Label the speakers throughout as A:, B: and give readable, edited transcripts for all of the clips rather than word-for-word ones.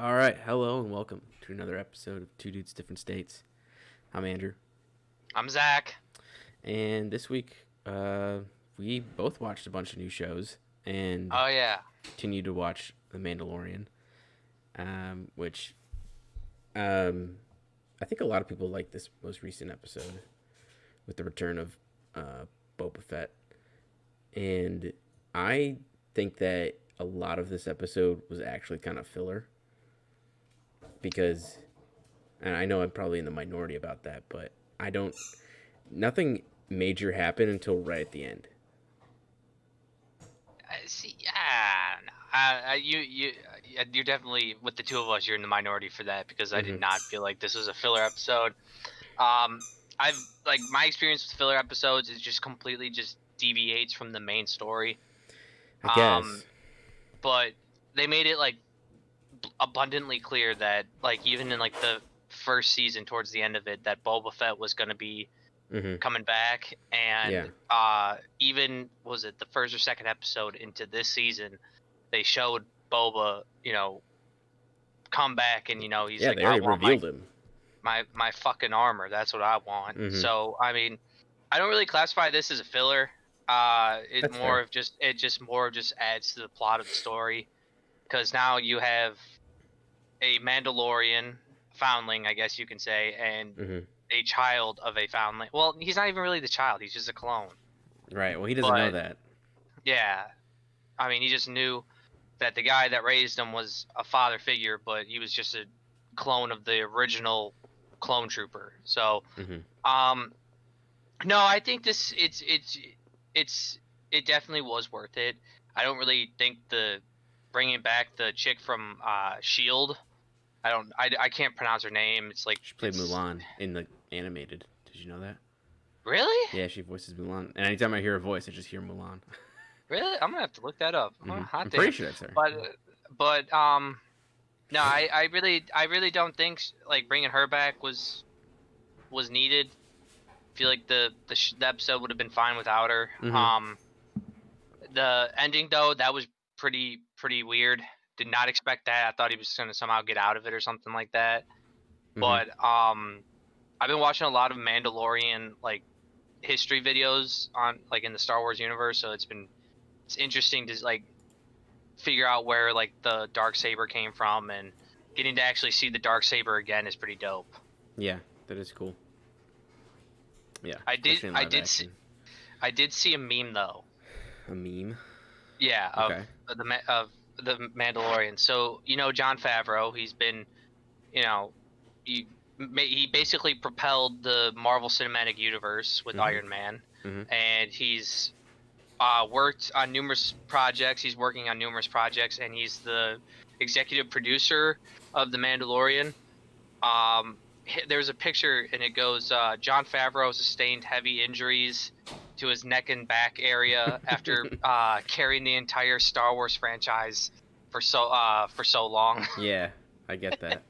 A: All right, hello and welcome to another episode of Two Dudes Different States. I'm Andrew,
B: I'm Zack.
A: and this week we both watched a bunch of new shows and
B: Oh yeah.
A: continued to watch The Mandalorian, which I think a lot of people like this most recent episode with the return of Boba Fett, and I think that a lot of this episode was actually kind of filler because, and I know I'm probably in the minority about that, but nothing major happened until right at the end.
B: See, you're definitely with the two of us. You're in the minority for that because I did not feel like this was a filler episode. I've like my experience with filler episodes is just completely just deviates from the main story.
A: I guess.
B: But they made it like abundantly clear that like even in like the first season towards the end of it that Boba Fett was going to be coming back, and even was it the first or second episode into this season they showed Boba come back, and he's like,
A: they already revealed him.
B: My fucking armor, that's what I want. So I mean, I don't really classify this as a filler. It just adds to the plot of the story, because now you have a Mandalorian foundling, I guess you can say, and a child of a foundling. Well, he's not even really the child, he's just a clone.
A: Right, well, he doesn't know that.
B: Yeah. I mean, he just knew that the guy that raised him was a father figure, but he was just a clone of the original clone trooper. So, no, I think it definitely was worth it. I don't really think bringing back the chick from Shield. I can't pronounce her name. It's like
A: she played Mulan in the animated. Did you know that?
B: Really?
A: Yeah, she voices Mulan. And anytime I hear her voice, I just hear Mulan.
B: Really? I'm gonna have to look that up.
A: I'm pretty sure that's her.
B: But no, I really don't think like bringing her back was needed. I feel like the episode would have been fine without her. The ending though, that was pretty weird. Did not expect that. I thought he was gonna somehow get out of it or something like that. But I've been watching a lot of Mandalorian like history videos on like in the Star Wars universe, so it's interesting to like figure out where like the Darksaber came from, and getting to actually see the Darksaber again is pretty dope.
A: Yeah, that is cool. Yeah,
B: I did see a meme though.
A: A meme?
B: Yeah, of the Mandalorian. So Jon Favreau, he's been, he basically propelled the Marvel Cinematic Universe with Iron Man, and he's worked on numerous projects. He's working on numerous projects, and he's the executive producer of The Mandalorian. There's a picture, and it goes, Jon Favreau sustained heavy injuries to his neck and back area after carrying the entire Star Wars franchise for so long.
A: Yeah, I get that.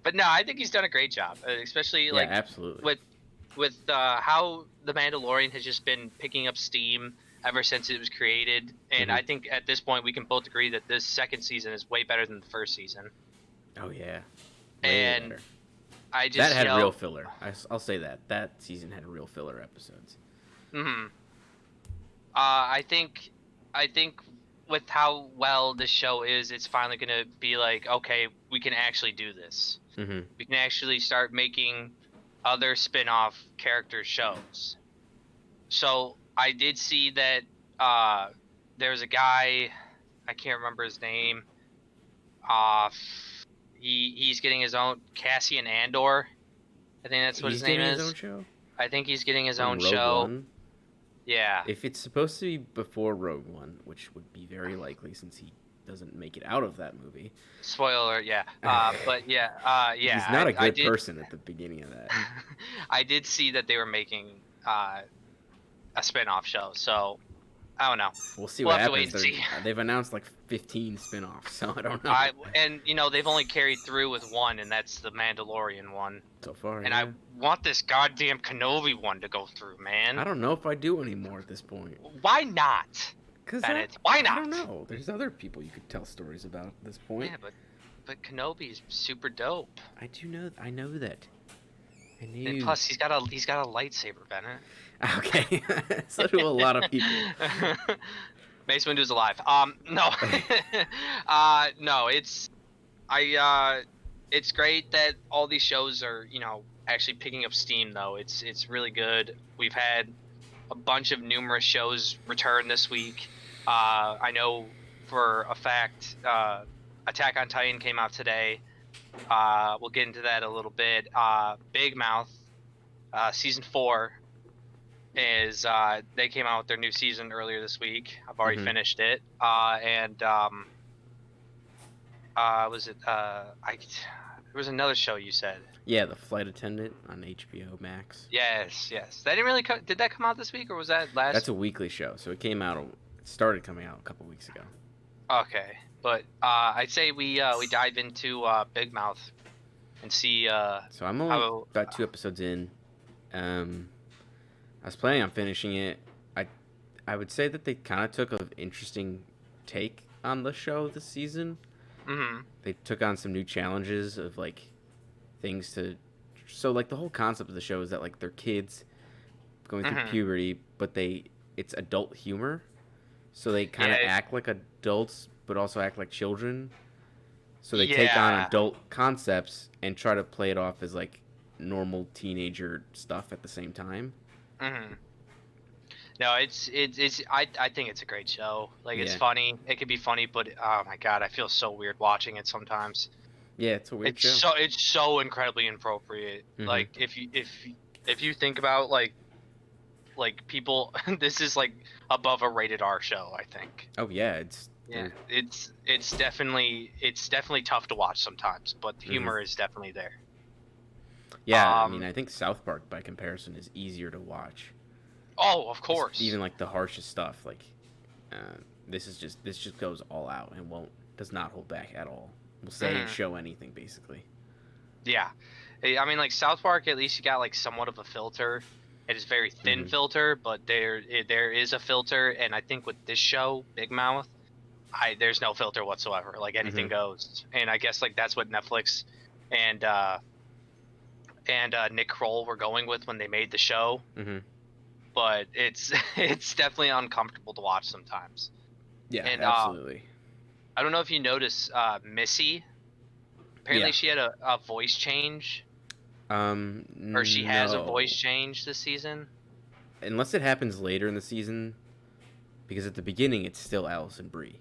B: But no, I think he's done a great job, especially like
A: absolutely.
B: with how The Mandalorian has just been picking up steam ever since it was created, and I think at this point we can both agree that this second season is way better than the first season.
A: Oh yeah,
B: and
A: better.
B: I just
A: that had real filler. I'll say that season had real filler episodes.
B: I think with how well this show is, it's finally gonna be like, okay, we can actually do this. We can actually start making other spin-off character shows. So I did see that there's a guy, I can't remember his name. He's getting his own Cassian Andor. I think that's what his name is.
A: His own show?
B: I think he's getting his own
A: Rogue
B: show.
A: One?
B: Yeah.
A: If it's supposed to be before Rogue One, which would be very likely since he doesn't make it out of that movie.
B: Spoiler, yeah. But yeah.
A: He's not a good person at the beginning of that.
B: I did see that they were making a spin-off show, so I don't know.
A: We'll see what happens. They've announced like 15 spin-offs, so I don't know.
B: And they've only carried through with one, and that's the Mandalorian one.
A: So far,
B: and I want this goddamn Kenobi one to go through, man.
A: I don't know if I do anymore at this point.
B: Why not?
A: Because
B: why not?
A: I don't know. There's other people you could tell stories about at this point.
B: Yeah, but but Kenobi's super dope.
A: I know that. I knew.
B: And plus, he's got a lightsaber, Bennett.
A: Okay, so do a lot of people.
B: Mace Windu's alive. No, no, it's great that all these shows are actually picking up steam though. It's really good. We've had a bunch of numerous shows return this week. I know for a fact, Attack on Titan came out today. We'll get into that a little bit. Big Mouth, season 4 is they came out with their new season earlier this week. I've already finished it. And was it there was another show you said?
A: Yeah, the Flight Attendant on HBO Max.
B: Yes. That didn't really did that come out this week, or was that last?
A: That's a weekly show, so it started coming out a couple weeks ago.
B: Okay, but I'd say we dive into Big Mouth and see.
A: So I'm only about 2 episodes in. I was planning on finishing it. I would say that they kind of took an interesting take on the show this season.
B: Mm-hmm.
A: They took on some new challenges of like things to. So like the whole concept of the show is that like they're kids going through puberty, but it's adult humor. So they kind of act like adults, but also act like children. So they take on adult concepts and try to play it off as like normal teenager stuff at the same time.
B: Mm-hmm. No, it's I think it's a great show. Like it's funny. It could be funny, but oh my god, I feel so weird watching it sometimes.
A: Yeah, it's a weird show.
B: It's so incredibly inappropriate. Like if you think about like people, this is like above a rated R show, I think.
A: Oh yeah,
B: it's definitely tough to watch sometimes, but the humor is definitely there.
A: Yeah, I mean, I think South Park by comparison is easier to watch.
B: Oh, of course.
A: Even like the harshest stuff, like this just goes all out and does not hold back at all. Will say and show anything basically.
B: Yeah, I mean, like South Park, at least you got like somewhat of a filter. It is very thin filter, but there is a filter, and I think with this show, Big Mouth, there's no filter whatsoever. Like anything goes, and I guess like that's what Netflix and Nick Kroll were going with when they made the show. But it's definitely uncomfortable to watch sometimes.
A: Yeah, and, absolutely.
B: I don't know if you noticed Missy. Apparently, she had a voice change. Or she has a voice change this season.
A: Unless it happens later in the season, because at the beginning it's still Allison Brie.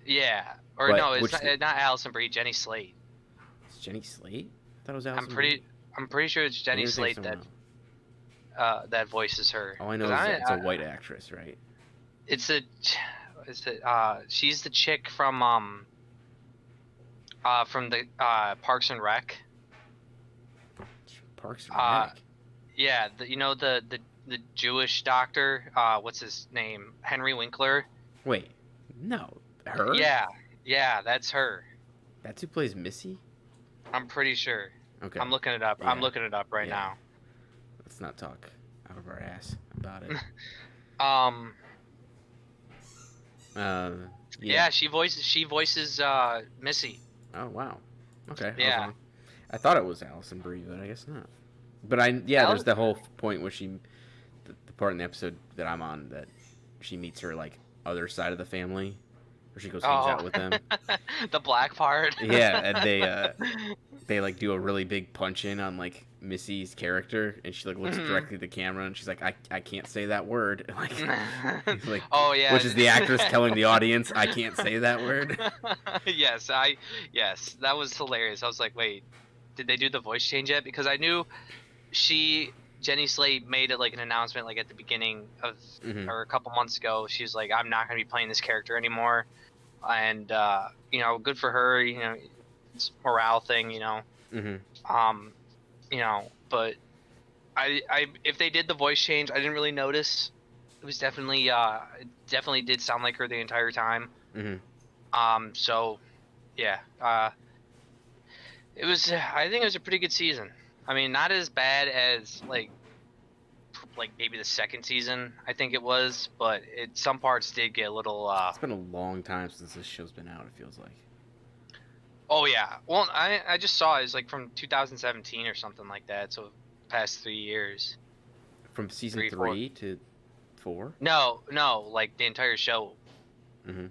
B: Yeah, or no, it's not Allison Brie. Jenny Slate.
A: It's Jenny Slate? I thought it was Allison Brie.
B: I'm pretty sure it's Jenny Slate that voices her.
A: Oh, I know it's a white actress, right?
B: She's the chick from the Parks and Rec.
A: Parks and Rec.
B: Yeah, the Jewish doctor. What's his name? Henry Winkler.
A: Wait, no, her?
B: Yeah, that's her.
A: That's who plays Missy?
B: I'm pretty sure.
A: Okay.
B: I'm looking it up. Yeah. I'm looking it up right now.
A: Let's not talk out of our ass about it.
B: Yeah, she voices Missy.
A: Oh wow. Okay.
B: Yeah.
A: I thought it was Allison Brie, but I guess not. But there's the whole point where the part in the episode that I'm on that she meets her like other side of the family, where she goes hangs out with them.
B: The black part.
A: Yeah, and they like do a really big punch in on like Missy's character, and she like looks directly at the camera, and she's like, I can't say that word. Like,
B: oh yeah,
A: which is the actress telling the audience, I can't say that word.
B: Yes, that was hilarious. I was like, wait, did they do the voice change yet? Because I knew Jenny Slate made it like an announcement like at the beginning of or a couple months ago. She's like, I'm not going to be playing this character anymore, and good for her. It's a morale thing. But I if they did the voice change, I didn't really notice. It was definitely it definitely did sound like her the entire time. So yeah, it was. I think it was a pretty good season. I mean, not as bad as like maybe the second season I think it was, but some parts did get a little.
A: It's been a long time since this show's been out. It feels like.
B: Oh yeah. Well, I just saw it's like from 2017 or something like that. So past 3 years,
A: From season
B: 3, 4.
A: 3 to 4.
B: No, like the entire show
A: Mm-hmm.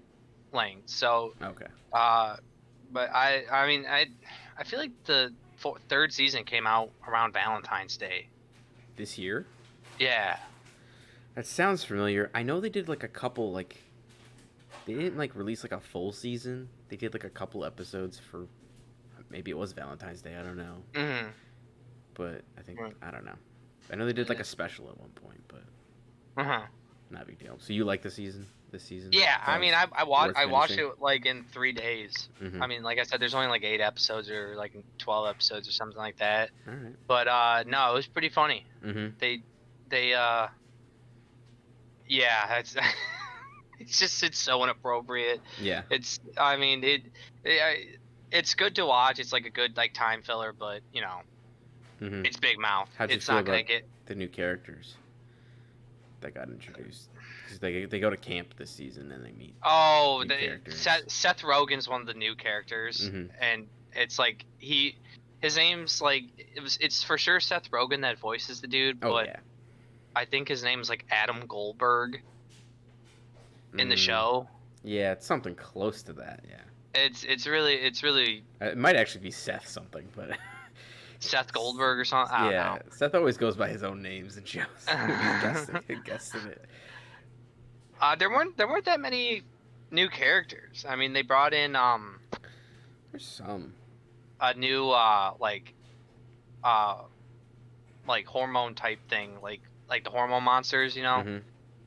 B: length. So,
A: Okay.
B: uh, but I mean, I feel like the third season came out around Valentine's Day.
A: This year.
B: Yeah.
A: That sounds familiar. I know they did like a couple like they didn't like release like a full season. They did like a couple episodes for maybe it was Valentine's Day. I don't know,
B: Mm-hmm.
A: but I don't know. I know they did like a special at one point, but
B: Uh-huh.
A: not a big deal. So you like the season? This season?
B: Yeah,
A: That
B: I mean,
A: was worth
B: I watched
A: finishing.
B: it like in 3 days.
A: Mm-hmm.
B: I mean, like I said, there's only like 8 episodes or like 12 episodes or something like that.
A: All right.
B: But no, it was pretty funny.
A: Mm-hmm.
B: They yeah, it's it's so inappropriate.
A: Yeah.
B: I mean it's good to watch. It's like a good like time filler, but
A: Mm-hmm.
B: it's Big Mouth.
A: How'd you
B: It's
A: feel
B: not gonna
A: about
B: get.
A: the new characters that got introduced? Because they go to camp this season and they meet
B: Oh,
A: new characters.
B: Seth Rogen's one of the new characters,
A: Mm-hmm.
B: and it's like his name's like it's for sure Seth Rogen that voices the dude,
A: Oh
B: but
A: yeah.
B: I think his name's like Adam Goldberg in the show.
A: Yeah, it's something close to that. Yeah.
B: It's really
A: It might actually be Seth something, but
B: Seth Goldberg or something. I don't know.
A: Seth always goes by his own names and shows. He's guessing it.
B: There weren't that many new characters. I mean, they brought in
A: There's some.
B: a new like hormone type thing, like the hormone monsters.
A: Mm-hmm.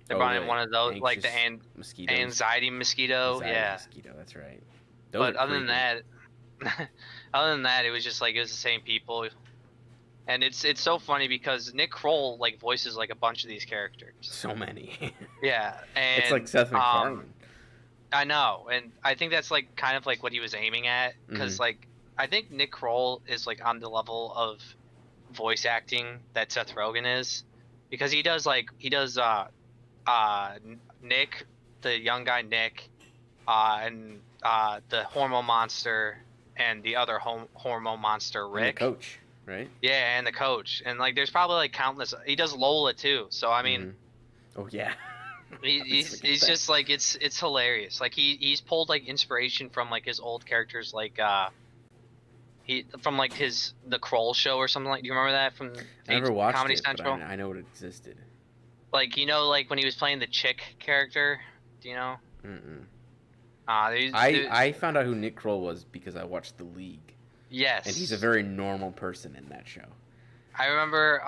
B: They brought in one of those, like the
A: mosquitoes.
B: anxiety mosquito.
A: Anxiety mosquito. That's right. Those
B: But
A: are
B: other
A: creepy.
B: than that, it was just like it was the same people. And it's so funny because Nick Kroll like voices like a bunch of these characters.
A: So many.
B: Yeah, and
A: It's like Seth MacFarlane.
B: I know, and I think that's like kind of like what he was aiming at, because like I think Nick Kroll is like on the level of voice acting that Seth Rogen is, because he does Nick, the young guy Nick, and the hormone monster, and the other hormone monster Rick.
A: And the coach, right?
B: Yeah, and the coach, and like there's probably like countless. He does Lola too, so I mean.
A: Oh yeah.
B: He's just like it's hilarious. Like he's pulled like inspiration from like his old characters, like he from like the Kroll show or something. Like, do you remember that from
A: I never watched
B: Comedy
A: it,
B: Central?
A: but I know it existed.
B: Like like when he was playing the chick character. Do you know?
A: Mm-mm.
B: I
A: found out who Nick Kroll was because I watched The League.
B: Yes.
A: And he's a very normal person in that show.
B: I remember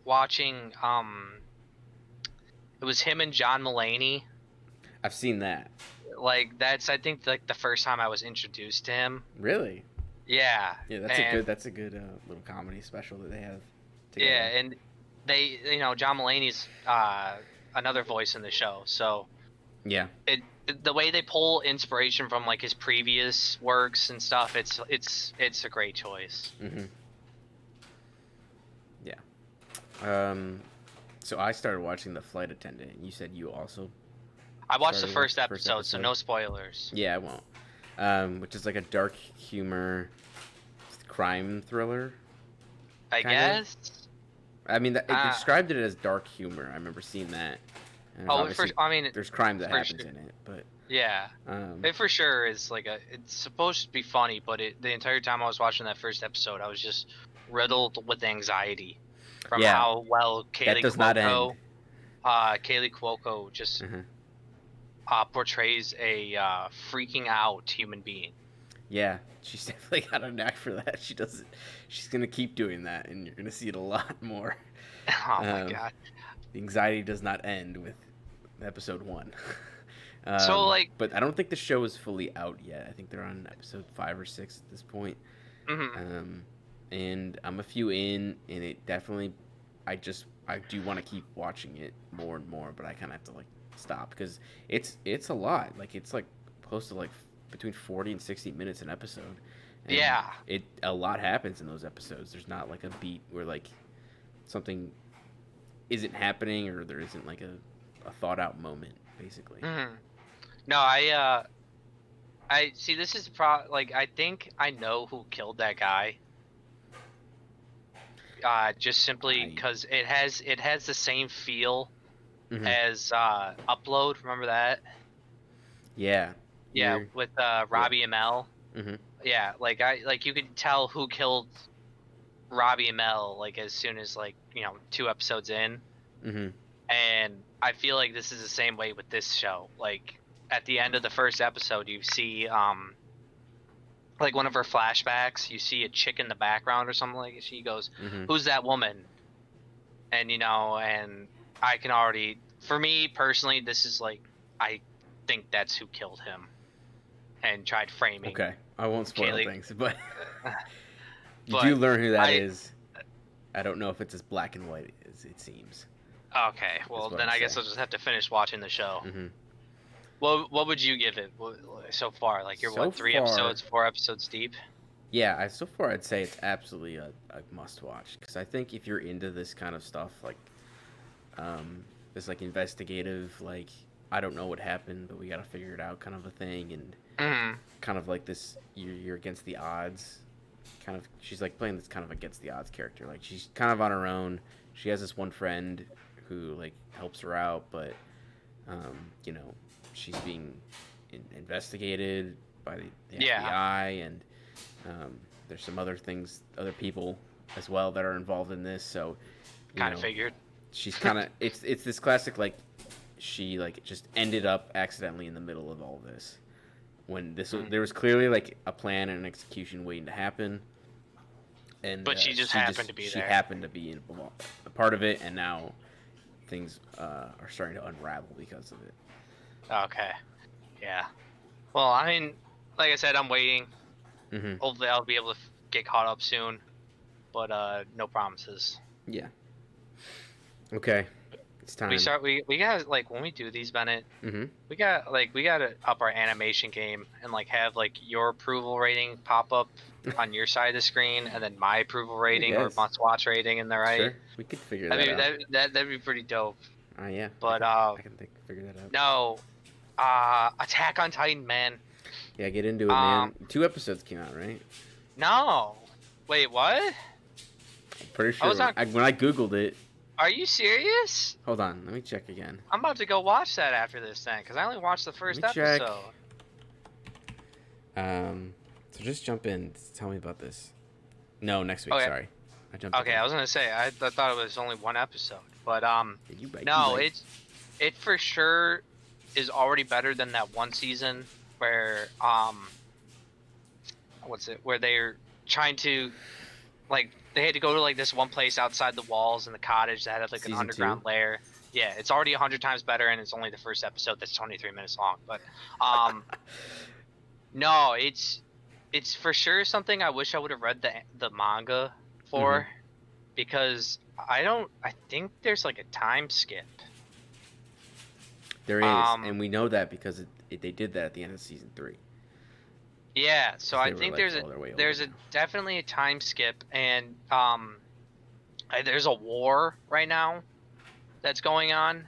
B: watching it was him and John Mulaney.
A: I've seen that.
B: Like that's I think like the first time I was introduced to him.
A: Really?
B: Yeah.
A: Yeah, that's a good little comedy special that they have together.
B: Yeah, and they John Mulaney's another voice in the show, so
A: yeah,
B: the way they pull inspiration from like his previous works and stuff, it's a great choice.
A: Mm-hmm. Yeah. So I started watching The Flight Attendant, and you said you also.
B: I watched the first episode, so no spoilers.
A: Yeah, I won't. Which is like a dark humor crime thriller.
B: I guess.
A: I mean, it described it as dark humor. I remember seeing that. There's crime that happens in it, but
B: yeah, it for sure is like it's supposed to be funny, but the entire time I was watching that first episode, I was just riddled with anxiety from how well Kaylee Cuoco just portrays a freaking out human being.
A: Yeah, she's definitely got a knack for that. She's gonna keep doing that, and you're gonna see it a lot more.
B: Oh my god!
A: The anxiety does not end with episode 1. But I don't think the show is fully out yet. I think they're on episode 5 or 6 at this point.
B: Mm-hmm.
A: And I'm a few in, and it definitely, I do want to keep watching it more and more, but I kind of have to like stop because it's a lot. Like it's like close to like between 40 and 60 minutes an episode. And
B: yeah.
A: A lot happens in those episodes. There's not like a beat where like something isn't happening or there isn't like a thought out moment, basically.
B: Mm-hmm. No, I I see. This is like I think I know who killed that guy. Just simply because it has the same feel as Upload. Remember that?
A: Yeah.
B: Yeah, with Robbie Amell.
A: Mm-hmm.
B: Yeah, like you could tell who killed Robbie Amell like as soon as 2 episodes in.
A: Mm-hmm.
B: And I feel like this is the same way with this show. Like at the end of the first episode, you see like one of her flashbacks. You see a chick in the background or something like. She goes, "Who's that woman?" And and I can already, for me personally, this is like I think that's who killed him and tried framing.
A: Okay, I won't spoil things, but you
B: but
A: do learn who that is. I don't know if it's as black and white as it seems.
B: Okay, well then I guess I'll just have to finish watching the show.
A: Mm-hmm.
B: What would you give it so far? Like you're 3 episodes, 4 episodes deep?
A: Yeah, so far I'd say it's absolutely a must-watch because I think if you're into this kind of stuff, like this like investigative, like I don't know what happened, but we got to figure it out kind of a thing, and kind of like this, you're against the odds. Kind of, she's like playing this kind of against the odds character. Like she's kind of on her own. She has this one friend who like helps her out, but she's being investigated by the FBI, and there's some other people as well that are involved in this. So
B: kind of figured
A: she's kind of it's this classic like she like just ended up accidentally in the middle of all this when there was clearly like a plan and an execution waiting to happen. But
B: she happened to be there.
A: She happened to be a part of it, and now things are starting to unravel because of it.
B: Okay. Yeah. Well, I mean, like I said, I'm waiting. Hopefully, I'll be able to get caught up soon, but no promises.
A: Yeah. Okay. It's time.
B: We got like when we do these, Bennett. We got to up our animation game and like have like your approval rating pop up on your side of the screen, and then my approval rating or must watch rating in the right.
A: Sure. We could figure that out.
B: That'd be pretty dope.
A: Yeah.
B: But
A: I can figure that out.
B: No, Attack on Titan, man.
A: Yeah, get into it, man. 2 episodes came out, right?
B: No. Wait, what?
A: I'm pretty sure when I googled it.
B: Are you serious?
A: Hold on, let me check again.
B: I'm about to go watch that after this thing, because I only watched the first episode.
A: So just jump in. Tell me about this. No, next week. Sorry, I jumped.
B: Okay, I was gonna say I thought it was only 1 episode, but it for sure is already better than that one season where where they're trying to like. They had to go to like this one place outside the walls in the cottage that had like an underground lair. Yeah, it's already 100 times better, and it's only the first episode that's 23 minutes long. But no, it's for sure something I wish I would have read the manga for, because I think there's like a time skip.
A: There is, and we know that because they did that at the end of season 3.
B: Yeah, so I think there's definitely a time skip, and there's a war right now that's going on,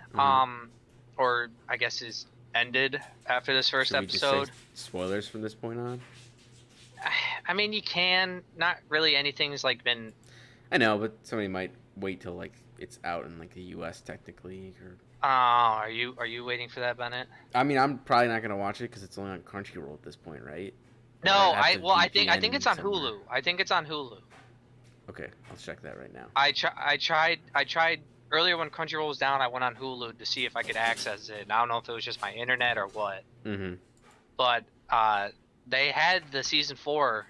B: or I guess is ended after this first episode.
A: Just say spoilers from this point on?
B: I mean, you can. Not really anything's like been.
A: I know, but somebody might wait till like it's out in like the U.S. technically, or.
B: Are you waiting for that, Bennett?
A: I mean, I'm probably not gonna watch it because it's only on Crunchyroll at this point, right?
B: No, I think it's on Hulu. I think it's on Hulu.
A: Okay, I'll check that right now.
B: I tried earlier when Crunchyroll was down. I went on Hulu to see if I could access it. And I don't know if it was just my internet or what. But they had the season 4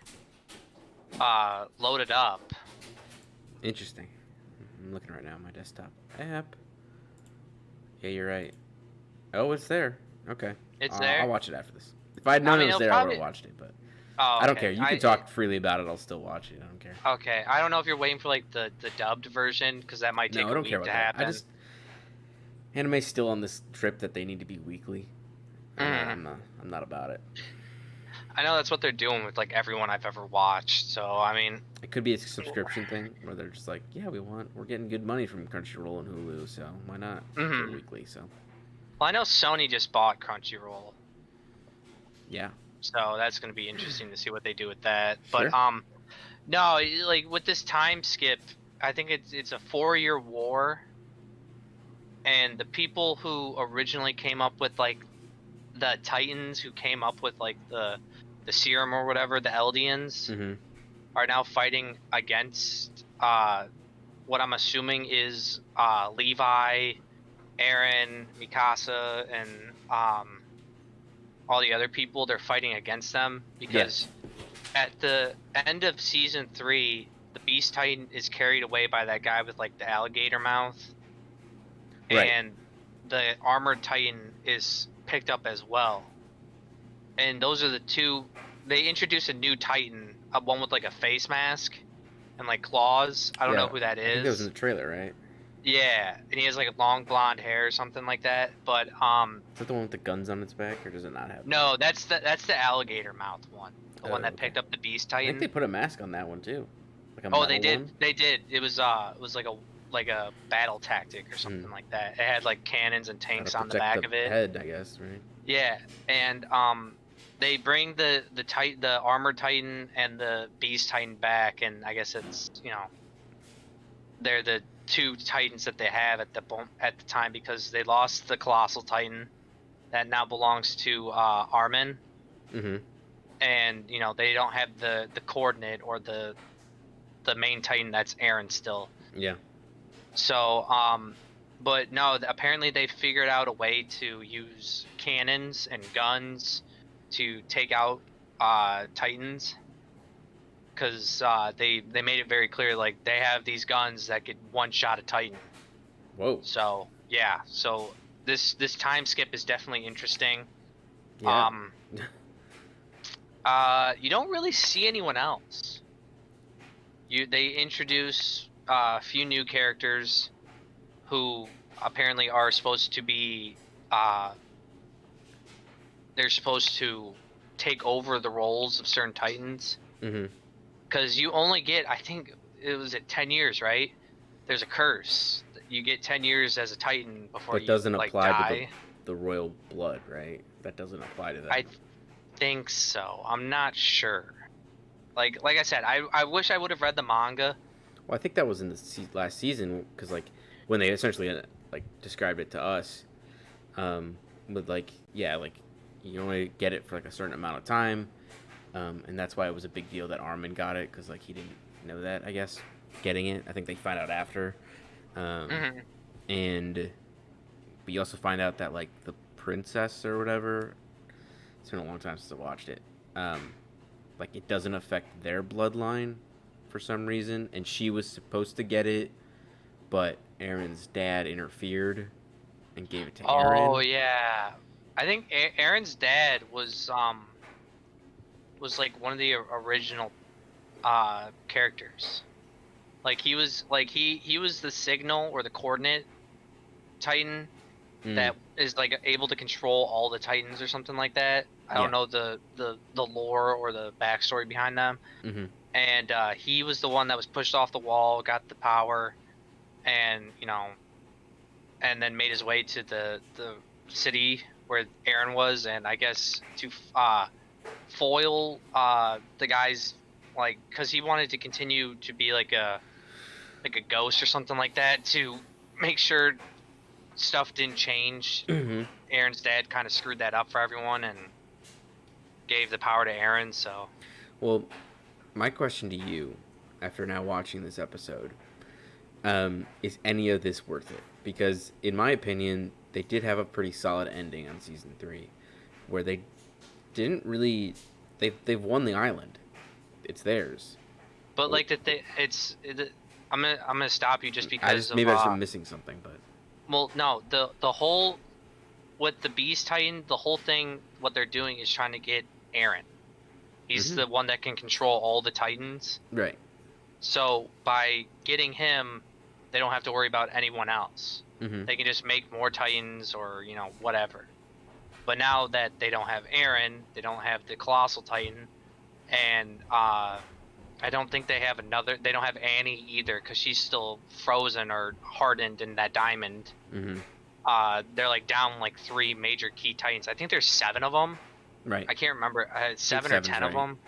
B: loaded up.
A: Interesting. I'm looking right now on my desktop app. Yeah, you're right. Oh, it's there. Okay.
B: It's there?
A: I'll watch it after this. If I had known it was there, I would have watched it, but I don't care. You can talk freely about it. I'll still watch it. I don't care.
B: Okay. I don't know if you're waiting for like the dubbed version, because that might take a week to happen.
A: Anime's still on this trip that they need to be weekly. I'm not about it.
B: I know that's what they're doing with like everyone I've ever watched. So I mean,
A: it could be a subscription thing where they're just like, yeah, we're getting good money from Crunchyroll and Hulu, so why not do it weekly? So.
B: Well, I know Sony just bought Crunchyroll.
A: Yeah.
B: So that's going to be interesting to see what they do with that.
A: Sure.
B: But no, like with this time skip, I think it's a 4-year war, and the people who originally came up with like the Titans, who came up with like the serum or whatever, the Eldians,
A: Mm-hmm.
B: are now fighting against what I'm assuming is Levi, Aaron, Mikasa, and all the other people. They're fighting against them because at the end of season 3, the Beast Titan is carried away by that guy with like the alligator mouth,
A: Right.
B: and the Armored Titan is picked up as well. And those are the two. They introduced a new Titan, one with like a face mask and like claws. I don't know who that is.
A: I think that was in the trailer, right?
B: Yeah, and he has like long blonde hair or something like that. But
A: Is that the one with the guns on its back, or does it not have?
B: No, that's the alligator mouth one, the one that
A: okay.
B: picked up the Beast
A: I
B: Titan.
A: think they put a mask on that one too, like a
B: Oh,
A: metal
B: they did.
A: one.
B: They did. It was like a battle tactic or something like that. It had like cannons and tanks on the back of it.
A: Head, I guess, right?
B: Yeah, and they bring the Armored Titan and the Beast Titan back, and I guess it's they're the two Titans that they have at the time, because they lost the Colossal Titan that now belongs to Armin.
A: Mm-hmm.
B: And they don't have the coordinate or the main Titan that's Aaron still.
A: Yeah.
B: So but no, apparently they figured out a way to use cannons and guns to take out Titans, because they made it very clear, like they have these guns that could one-shot a Titan.
A: Whoa.
B: So yeah, so this time skip is definitely interesting.
A: Yeah.
B: You don't really see anyone else. They introduce a few new characters who apparently are supposed to be they're supposed to take over the roles of certain Titans.
A: Mm-hmm.
B: Because you only get, I think it was at 10 years, right? There's a curse. You get 10 years as a Titan before you
A: doesn't apply
B: die.
A: to the royal blood, right? That doesn't apply to that.
B: I think so. I'm not sure. Like I said, I wish I would have read the manga.
A: Well, I think that was in the last season, because like when they essentially like described it to us, with like you only get it for like a certain amount of time, and that's why it was a big deal that Armin got it, because like he didn't know that, I guess, getting it. I think they find out after, and but you also find out that like the princess or whatever. It's been a long time since I watched it. Like it doesn't affect their bloodline for some reason, and she was supposed to get it, but Aaron's dad interfered and gave it to Aaron.
B: Oh yeah, I think Aaron's dad was like one of the original characters. Like he was the signal or the coordinate Titan that is like able to control all the Titans or something like that. I don't know the lore or the backstory behind them.
A: Mm-hmm.
B: And he was the one that was pushed off the wall, got the power, and and then made his way to the city where Aaron was, and I guess to foil the guys, like, because he wanted to continue to be like a ghost or something like that, to make sure stuff didn't change.
A: Mm-hmm.
B: Aaron's dad kind of screwed that up for everyone and gave the power to Aaron. So,
A: well, my question to you, after now watching this episode, is any of this worth it? Because in my opinion, they did have a pretty solid ending on season 3, where they didn't really, they've won the island, it's theirs.
B: But like I'm gonna stop you just because
A: maybe I'm missing something, but.
B: Well, no, the whole, with the Beast Titan, the whole thing, what they're doing is trying to get Aaron. He's the one that can control all the Titans.
A: Right.
B: So by getting him, they don't have to worry about anyone else.
A: Mm-hmm.
B: They can just make more Titans or whatever. But now that they don't have Aaron, they don't have the Colossal Titan, and I don't think they have they don't have Annie either, because she's still frozen or hardened in that diamond.
A: Mm-hmm.
B: They're like down like 3 major key Titans. I think there's 7 of them.
A: Right.
B: I can't remember. 7 or 10 of them.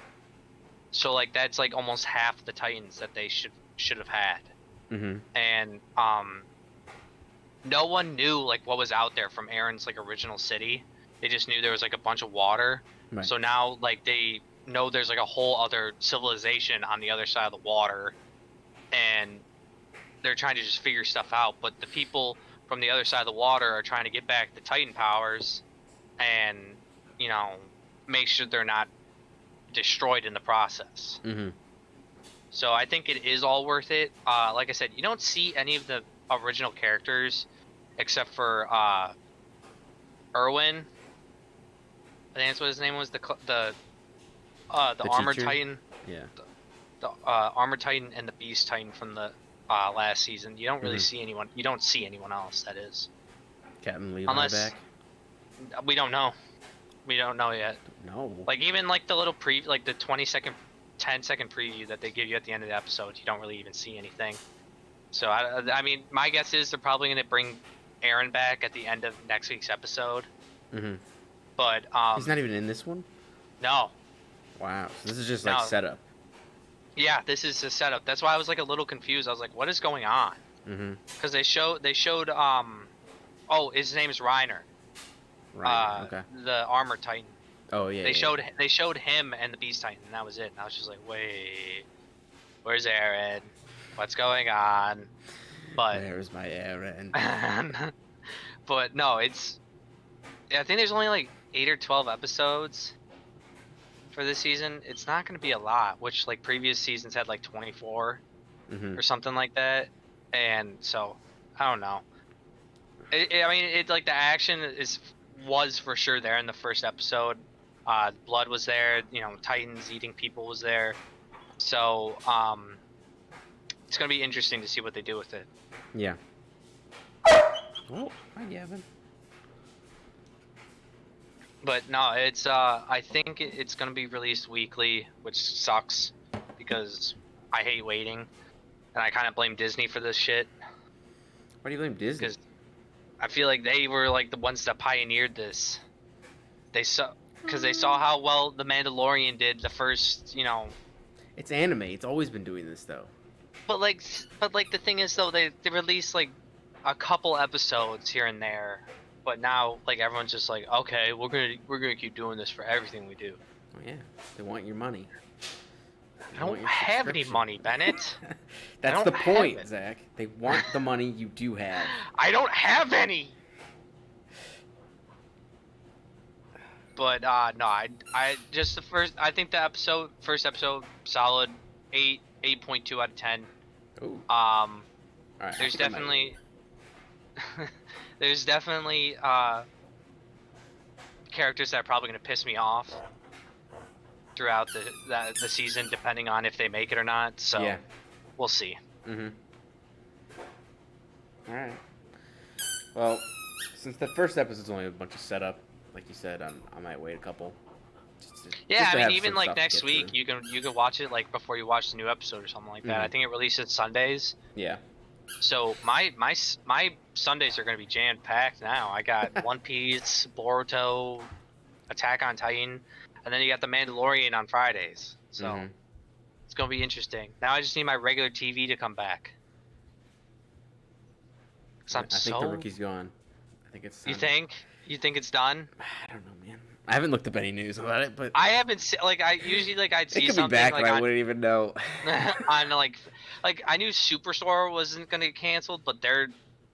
B: So like that's like almost half the Titans that they should have had.
A: Mm-hmm.
B: And no one knew like what was out there from Aaron's like original city. They just knew there was like a bunch of water.
A: Right.
B: So now like they know there's like a whole other civilization on the other side of the water, and they're trying to just figure stuff out. But the people from the other side of the water are trying to get back the Titan powers, and make sure they're not destroyed in the process.
A: Mm-hmm.
B: So I think it is all worth it. Like I said, you don't see any of the original characters except for Erwin. I think that's what his name was. The Armored
A: teacher?
B: Titan.
A: Yeah.
B: The Armored Titan and the Beast Titan from the last season. You don't really see anyone. You don't see anyone else. That is.
A: Captain Levi back.
B: We don't know. We don't know yet.
A: No.
B: Like even like the little like the 10-second preview that they give you at the end of the episode, you don't really even see anything. So I mean, my guess is they're probably going to bring Aaron back at the end of next week's episode.
A: Mm-hmm.
B: But
A: he's not even in this one.
B: No.
A: Wow. So this is just like setup.
B: Yeah, this is a setup. That's why I was like a little confused. I was like, what is going on?
A: Mm-hmm.
B: Because they showed oh, his name is Reiner.
A: Okay.
B: The Armored Titan.
A: Oh yeah.
B: They showed him and the Beast Titan, and that was it. And I was just like, wait, where's Aaron? What's going on? But
A: where's my Aaron?
B: But no, I think there's only like 8 or 12 episodes for this season. It's not going to be a lot, which like previous seasons had like 24 or something like that. And so I don't know. I mean, it's like the action was for sure there in the first episode. Blood was there, Titans eating people was there. So it's gonna be interesting to see what they do with it.
A: Yeah. Oh, hi Gavin.
B: But no, it's I think it's gonna be released weekly, which sucks because I hate waiting, and I kind of blame Disney for this shit.
A: Why do you blame Disney?
B: Because I feel like they were like the ones that pioneered this. Because they saw how well the Mandalorian did the first,
A: It's anime. It's always been doing this though.
B: But the thing is though, they released like a couple episodes here and there, but now like everyone's just like, okay, we're gonna keep doing this for everything we do.
A: Oh yeah, they want your money.
B: I don't have any money, Bennett.
A: That's the point, Zach. They want the money you do have.
B: I don't have any. But no, I just I think the first episode solid 8.2 out of 10.
A: Ooh.
B: Right, there's definitely characters that are probably going to piss me off throughout the season, depending on if they make it or not. So yeah. We'll see.
A: Mm-hmm. All right. Well, since the first episode's only a bunch of setup, like you said, I might wait a couple.
B: I mean, even like next week, you can watch it like before you watch the new episode or something like that. I think it releases Sundays.
A: Yeah.
B: So my Sundays are going to be jam packed now. I got One Piece, Boruto, Attack on Titan, and then you got the Mandalorian on Fridays. So it's going to be interesting. Now I just need my regular TV to come back.
A: I think the rookie's gone. I think it's.
B: You think it's done?
A: I don't know, man. I haven't looked up any news about it, but
B: I haven't I'd see
A: it could
B: something
A: be back,
B: like
A: and I wouldn't even know.
B: On like I knew Superstore wasn't gonna get canceled, but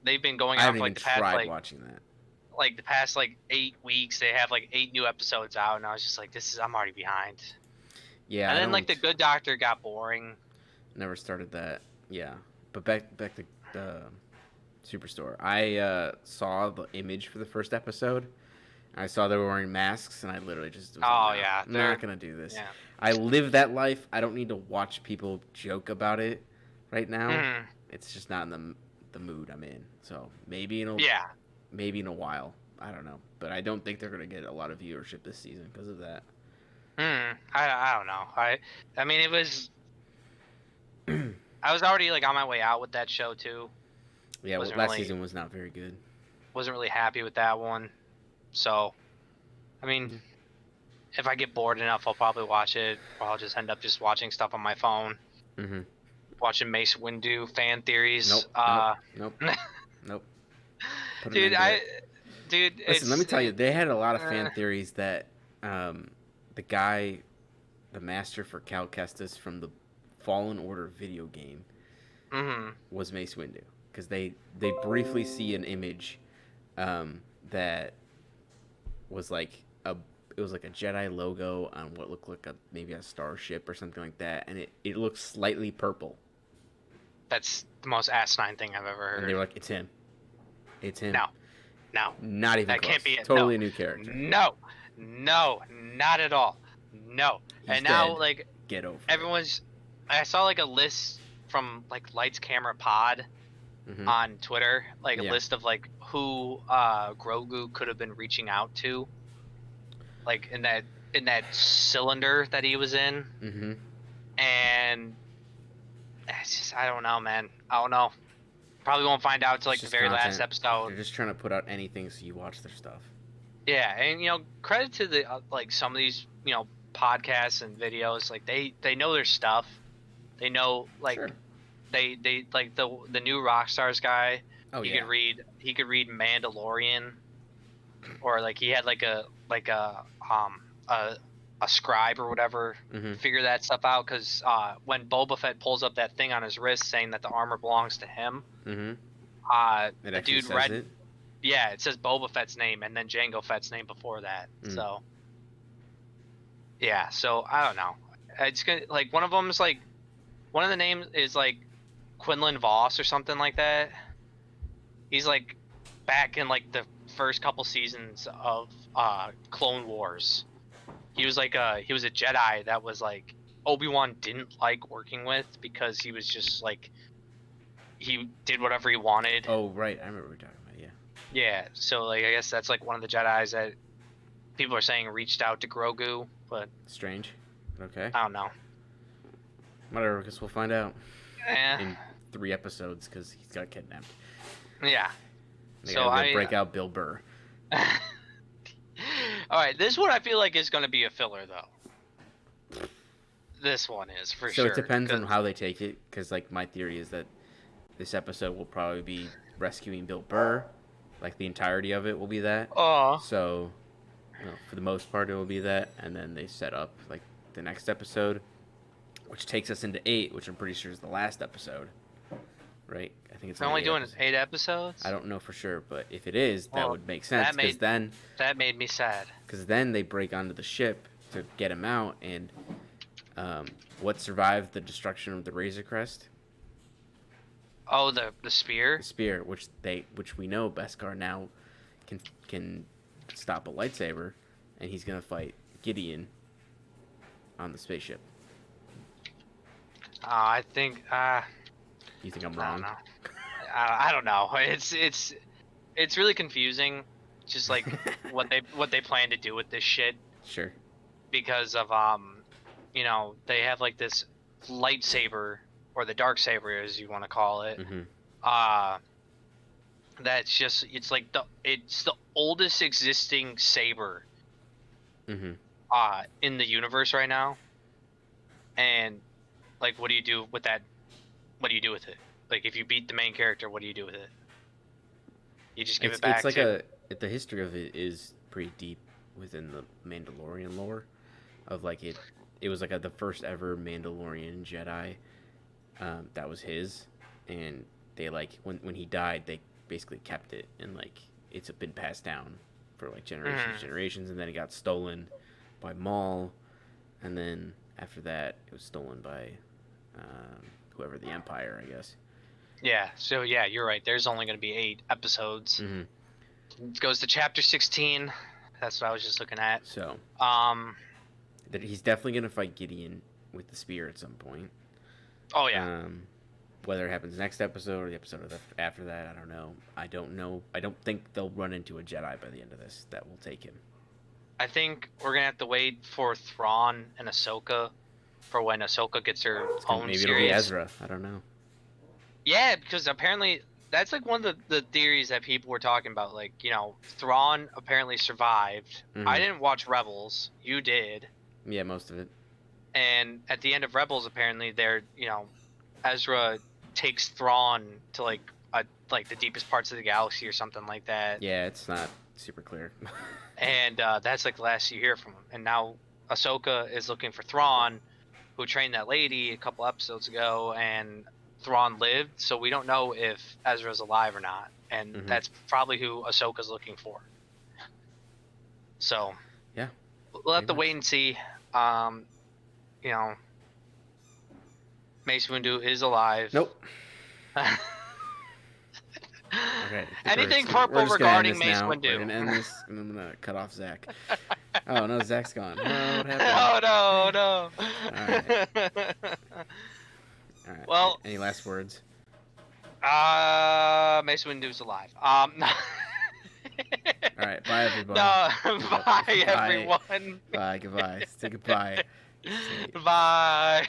B: they've been going on for like the past
A: watching that.
B: Like the past 8 weeks, they have like 8 new episodes out, and I was just like, I'm already behind.
A: Yeah.
B: And then like the Good Doctor got boring.
A: Never started that. Yeah, but back to Superstore. I saw the image for the first episode. I saw they were wearing masks, and I literally just was I'm not gonna do this. Yeah. I live that life. I don't need to watch people joke about it right now. It's just not in the mood I'm in. So maybe in a while. I don't know, but I don't think they're gonna get a lot of viewership this season because of that.
B: I don't know. I mean, it was. I was already like on my way out with that show too.
A: Yeah, last season was not very good.
B: Wasn't really happy with that one. So, I mean, if I get bored enough, I'll probably watch it. Or I'll just end up just watching stuff on my phone.
A: Mm-hmm.
B: Watching Mace Windu fan theories.
A: Nope. Nope. Put an
B: Dude,
A: end to it. Listen, let me tell you, they had a lot of fan theories that the guy, the master for Cal Kestis from the Fallen Order video game, was Mace Windu, because they briefly see an image that was like it was like a Jedi logo on what looked like maybe a starship or something like that, and it looks slightly purple.
B: That's the most asinine thing I've ever heard.
A: And they were like, "It's him. It's him."
B: No,
A: not even
B: that
A: close.
B: Can't be it.
A: Totally new character.
B: No, not at all. No.
A: He's
B: and now
A: dead. Get over
B: everyone's. I saw like a list from like Lights Camera Pod on Twitter, like a list of like who Grogu could have been reaching out to, like in that cylinder that he was in, and it's just, I don't know, man. I don't know. Probably won't find out till like the very last episode.
A: They're just trying to put out anything so you watch their stuff.
B: Yeah, and credit to the like some of these podcasts and videos, like they know their stuff. They know like they like the new Rockstars guy.
A: Oh,
B: he could read Mandalorian, or like he had like a scribe or whatever figure that stuff out, because when Boba Fett pulls up that thing on his wrist saying that the armor belongs to him, the dude read it. Yeah, it says Boba Fett's name and then Jango Fett's name before that. So yeah, so I don't know. It's gonna, like, one of the names is like Quinlan Voss or something like that. He's like back in like the first couple seasons of Clone Wars. He was a Jedi that was like Obi-Wan didn't like working with, because he was just like, he did whatever he wanted.
A: Oh right, I remember what you're talking about. Yeah.
B: Yeah, so like I guess that's like one of the Jedis that people are saying reached out to Grogu, but
A: strange. Okay.
B: I don't know.
A: Whatever, guess we'll find out
B: in
A: 3 episodes, because he's got kidnapped.
B: Yeah.
A: They gotta break out Bill Burr.
B: All right, this one I feel like is going to be a filler, though. This one is, for sure.
A: So it depends on how they take it, because like my theory is that this episode will probably be rescuing Bill Burr. Like the entirety of it will be that. So for the most part it will be that, and then they set up like the next episode, which takes us into 8, which I'm pretty sure is the last episode. Right? I think it's
B: only doing 8 episodes?
A: I don't know for sure, but if it is, that would make sense, because then
B: that made me sad.
A: Because then they break onto the ship to get him out, and what survived the destruction of the Razor Crest?
B: Oh, the spear.
A: The spear, which we know Beskar now can stop a lightsaber, and he's gonna fight Gideon on the spaceship.
B: I think.
A: You think I'm wrong?
B: I don't know. It's really confusing, just like what they plan to do with this shit.
A: Sure.
B: Because of they have like this lightsaber, or the dark saber as you want to call it. That's just, it's the oldest existing saber in the universe right now. And like, what do you do with that? What do you do with it? Like, if you beat the main character, what do you do with it? You just give it back.
A: It's like the history of it is pretty deep within the Mandalorian lore. Of like it was like the first ever Mandalorian Jedi that was his, and they like when he died, they basically kept it, and like it's been passed down for like generations, and then it got stolen by Maul, and then after that it was stolen by whoever, the Empire, I guess.
B: Yeah, so yeah, you're right. There's only going to be 8 episodes. It goes to chapter 16. That's what I was just looking at.
A: So, that he's definitely going to fight Gideon with the spear at some point.
B: Oh yeah.
A: Whether it happens next episode or the episode after that, I don't know. I don't know. I don't think they'll run into a Jedi by the end of this that will take him.
B: I think we're gonna have to wait for Thrawn and Ahsoka, for when Ahsoka gets her own
A: maybe
B: series.
A: It'll be Ezra. I don't know.
B: Yeah, because apparently that's like one of the theories that people were talking about. Like, Thrawn apparently survived.
A: Mm-hmm.
B: I didn't watch Rebels. You did.
A: Yeah, most of it.
B: And at the end of Rebels, apparently, Ezra takes Thrawn to like the deepest parts of the galaxy or something like that.
A: Yeah, it's not super clear.
B: And that's like the last you hear from him. And now Ahsoka is looking for Thrawn, who trained that lady a couple episodes ago, and Thrawn lived. So we don't know if Ezra's alive or not, and that's probably who Ahsoka's looking for. So
A: yeah,
B: we'll have to wait and see. Mace Windu is alive.
A: Nope. Okay.
B: Anything purple regarding Mace Windu.
A: We're gonna end this, and I'm gonna cut off Zach. Oh no, Zach's gone. Oh, what happened?
B: Oh no.
A: All right. All right.
B: Well,
A: any last words?
B: Mace Windu's alive.
A: All right. Bye everybody.
B: No. Bye everyone.
A: Bye. Goodbye. Say goodbye.
B: Bye.